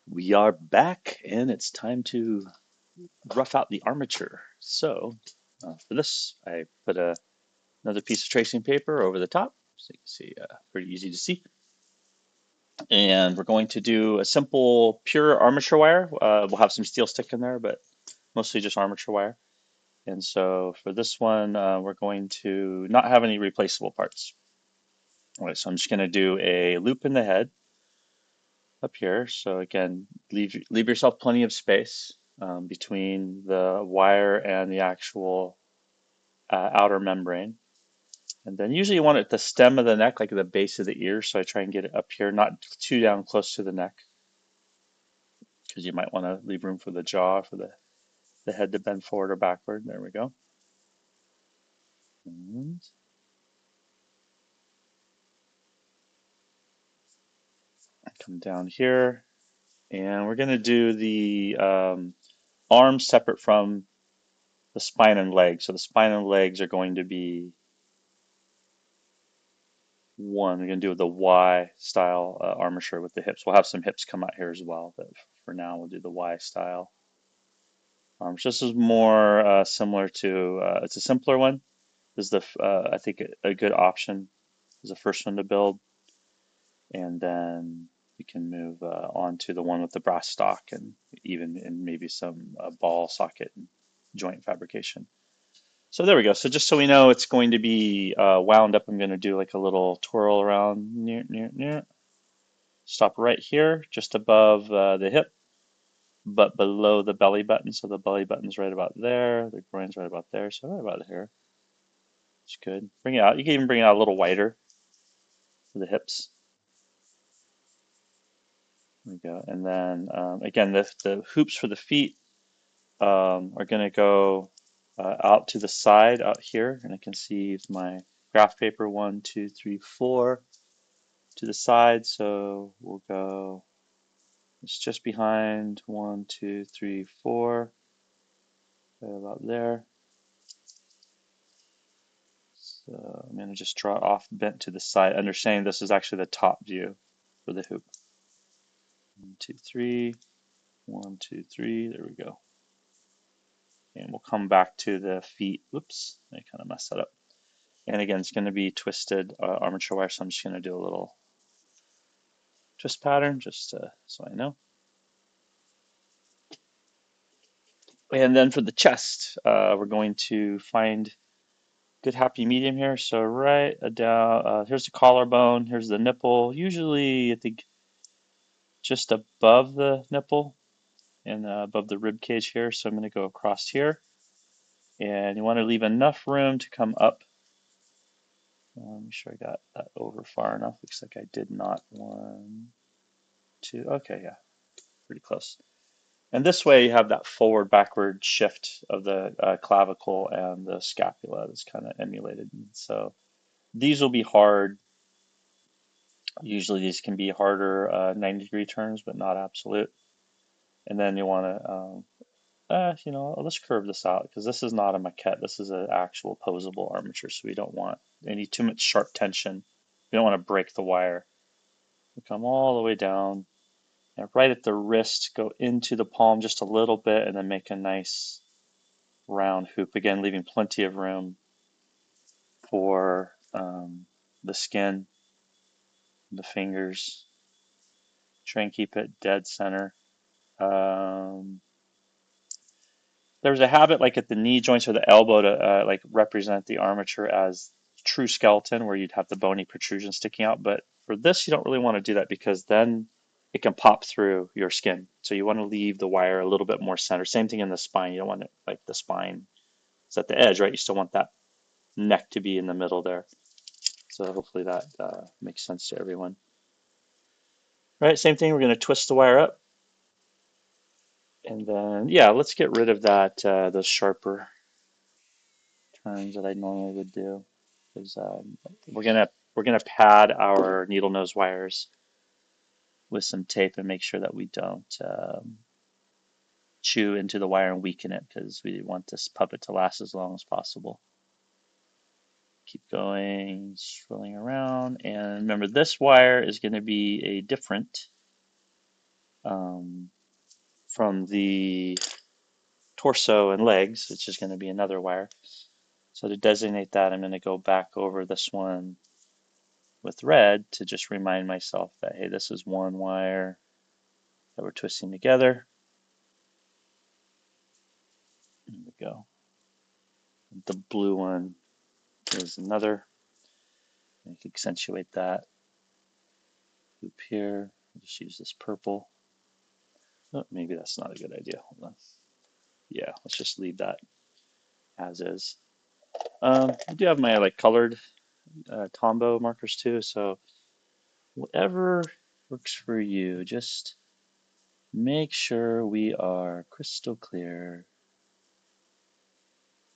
We are back and it's time to rough out the armature. So for this, I put another piece of tracing paper over the top so you can see, pretty easy to see. And we're going to do a simple pure armature wire. We'll have some steel stick in there, but mostly just armature wire. And so for this one, we're going to not have any replaceable parts. All right, so I'm just going to do a loop in the head up here. So again, leave yourself plenty of space between the wire and the actual outer membrane. And then usually you want it at the stem of the neck, like at the base of the ear. So I try and get it up here, not too down close to the neck, because you might want to leave room for the jaw, for the head to bend forward or backward. There we go. And come down here. And we're going to do the arms separate from the spine and legs. So the spine and legs are going to be one. We're going to do the Y style armature with the hips. We'll have some hips come out here as well, but for now we'll do the Y style. So this is more similar to, it's a simpler one. This is I think a good option is the first one to build. And then we can move on to the one with the brass stock and even in maybe some ball socket and joint fabrication. So there we go. So just so we know it's going to be wound up, I'm going to do like a little twirl around near. Stop right here, just above the hip, but below the belly button. So the belly button's right about there. The groin's right about there. So right about here. It's good. Bring it out. You can even bring it out a little wider for the hips. There we go. And then again, the hoops for the feet are going to go out to the side out here. And I can see my graph paper 1, 2, 3, 4 to the side. So we'll go, it's just behind 1, 2, 3, 4, right about there. So I'm going to just draw it off bent to the side, understanding this is actually the top view for the hoop. 1, 2, 3, 1, 2, 3, there we go. And we'll come back to the feet. Whoops, I kind of messed that up. And again, it's going to be twisted armature wire, so I'm just going to do a little twist pattern just so I know. And then for the chest, we're going to find good happy medium here. So right down, here's the collarbone, here's the nipple. Usually, I think just above the nipple and above the rib cage here. So I'm going to go across here, and you want to leave enough room to come up. Let me make sure I got that over far enough. Looks like I did not. 1, 2. Okay, yeah, pretty close. And this way you have that forward backward shift of the clavicle and the scapula that's kind of emulated. And so these will be hard. Usually these can be harder 90-degree turns, but not absolute. And then you want to let's curve this out because this is not a maquette. This is an actual posable armature, so we don't want any too much sharp tension. We don't want to break the wire. We come all the way down and right at the wrist, go into the palm just a little bit and then make a nice round hoop. Again, leaving plenty of room for the skin, the fingers. Try and keep it dead center. Um, There's a habit like at the knee joints or the elbow to like represent the armature as true skeleton where you'd have the bony protrusion sticking out. But for this, you don't really want to do that because then it can pop through your skin. So you want to leave the wire a little bit more center. Same thing in the spine. You don't want it like the spine is at the edge, right? You still want that neck to be in the middle there. So hopefully that makes sense to everyone. All right, same thing. We're going to twist the wire up. And then, yeah, let's get rid of that, those sharper turns that I normally would do, because we're gonna pad our needle nose wires with some tape and make sure that we don't chew into the wire and weaken it, because we want this puppet to last as long as possible. Keep going, swirling around, and remember this wire is going to be a different um, from the torso and legs, which is going to be another wire. So to designate that, I'm going to go back over this one with red to just remind myself that, hey, this is one wire that we're twisting together. There we go. The blue one is another. I can accentuate that loop here. I'll just use this purple. Oh, maybe that's not a good idea. Hold on. Yeah, let's just leave that as is. I do have my like colored Tombow markers too, so whatever works for you, just make sure we are crystal clear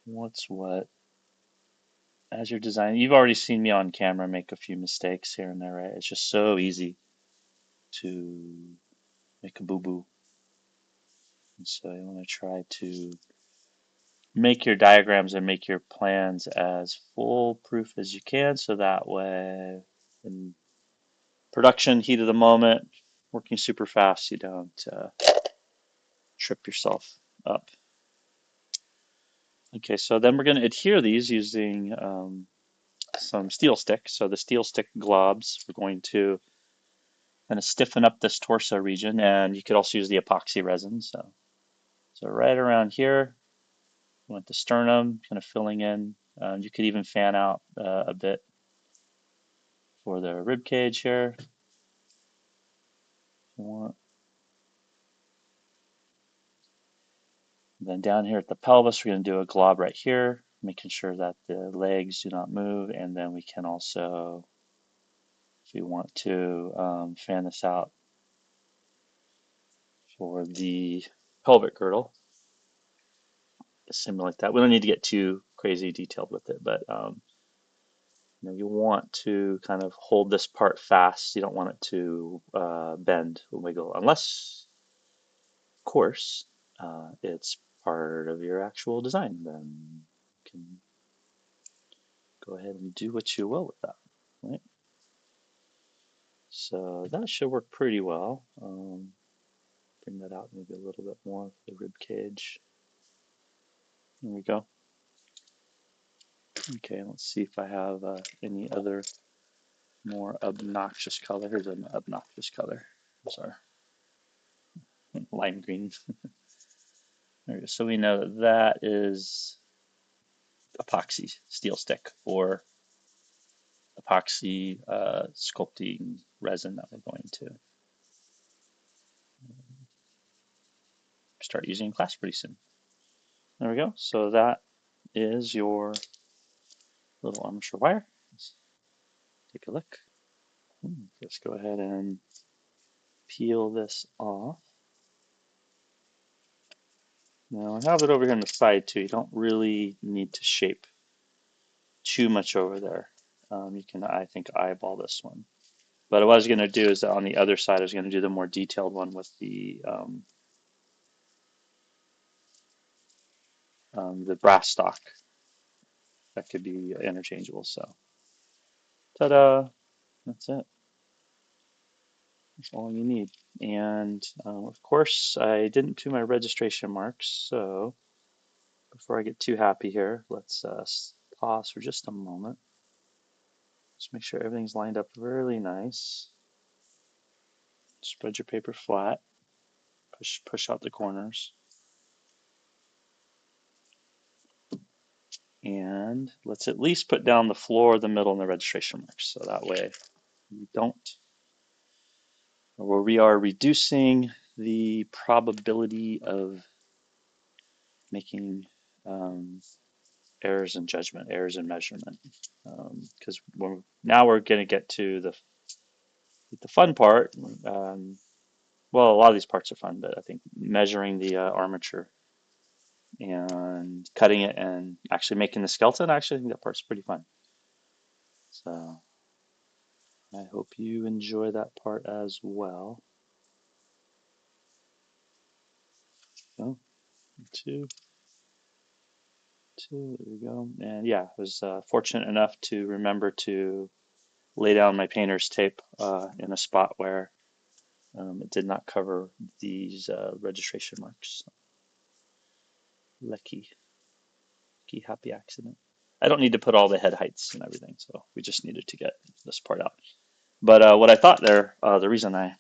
what's what as you're designing. You've already seen me on camera make a few mistakes here and there, right? It's just so easy to make a boo-boo. And so you want to try to make your diagrams and make your plans as foolproof as you can so that way in production, heat of the moment, working super fast, you don't trip yourself up. Okay, so then we're going to adhere these using some steel stick. So the steel stick globs, we're going to kind of stiffen up this torso region, and you could also use the epoxy resin. So right around here, we want the sternum kind of filling in. You could even fan out a bit for the rib cage here if you want. And then down here at the pelvis, we're going to do a glob right here, making sure that the legs do not move. And then we can also, if we want to, fan this out for the pelvic girdle, similar like that. We don't need to get too crazy detailed with it, but you want to kind of hold this part fast. You don't want it to bend or wiggle, unless, of course, it's part of your actual design. Then you can go ahead and do what you will with that, right? So that should work pretty well. Bring that out maybe a little bit more for the rib cage. There we go. Okay, let's see if I have any other more obnoxious color. Here's an obnoxious color. Those are lime green. There we go. So we know that that is epoxy steel stick or epoxy sculpting resin that we're going to start using in class pretty soon. There we go. So that is your little armature wire. Let's take a look. Let's go ahead and peel this off. Now I have it over here on the side too. You don't really need to shape too much over there. You can, I think, eyeball this one. But what I was going to do is that on the other side, I was going to do the more detailed one with the brass stock. That could be interchangeable. So, ta-da! That's it. That's all you need. And of course, I didn't do my registration marks. So before I get too happy here, let's pause for just a moment. Just make sure everything's lined up really nice. Spread your paper flat. Push out the corners. And let's at least put down the floor, the middle, and the registration marks. So that way we don't, or we are reducing the probability of making errors in judgment, errors in measurement. Because now we're going to get to the fun part. Well, a lot of these parts are fun, but I think measuring the armature and cutting it and actually making the skeleton, actually, I think that part's pretty fun. So I hope you enjoy that part as well. So, two, there we go. And yeah, I was fortunate enough to remember to lay down my painter's tape in a spot where It did not cover these registration marks. Lucky, lucky happy accident. I don't need to put all the head heights and everything, so we just needed to get this part out. But what I thought there, the reason I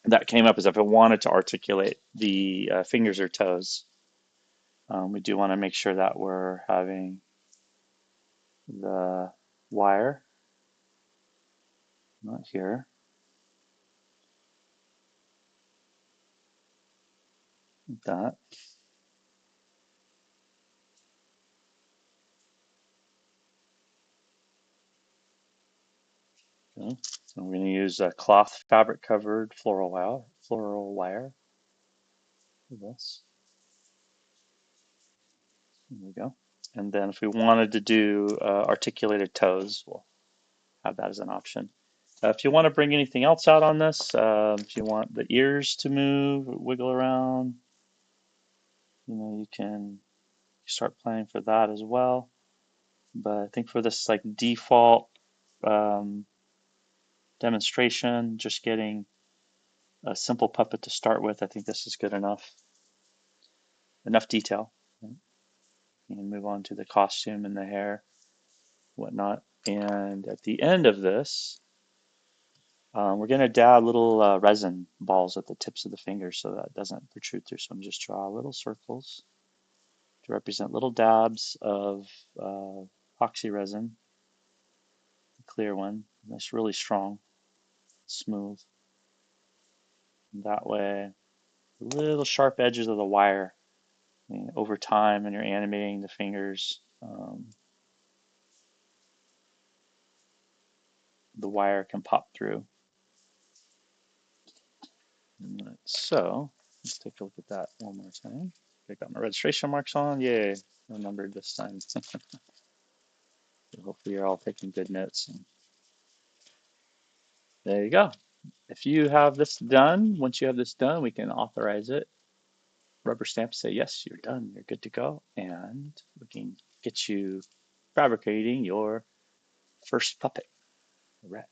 that came up is if I wanted to articulate the fingers or toes, we do want to make sure that we're having the wire, not here, like that. Okay. So we're going to use a cloth fabric covered floral wire for this. There we go. And then if we wanted to do articulated toes, we'll have that as an option. If you want to bring anything else out on this, if you want the ears to move, wiggle around, you can start planning for that as well. But I think for this like default um, demonstration, just getting a simple puppet to start with, I think this is good enough. Enough detail. Right? You can move on to the costume and the hair, whatnot. And at the end of this, we're going to dab little resin balls at the tips of the fingers so that doesn't protrude through. So I'm just draw little circles to represent little dabs of oxy resin, the clear one. That's really strong, smooth. And that way, little sharp edges of the wire. Over time, when you're animating the fingers, the wire can pop through. So let's take a look at that one more time. I got my registration marks on. Yay, remembered this time. Hopefully you're all taking good notes. And there you go. If you have this done, once you have this done, we can authorize it. Rubber stamp, say yes, you're done, you're good to go. And we can get you fabricating your first puppet. All right.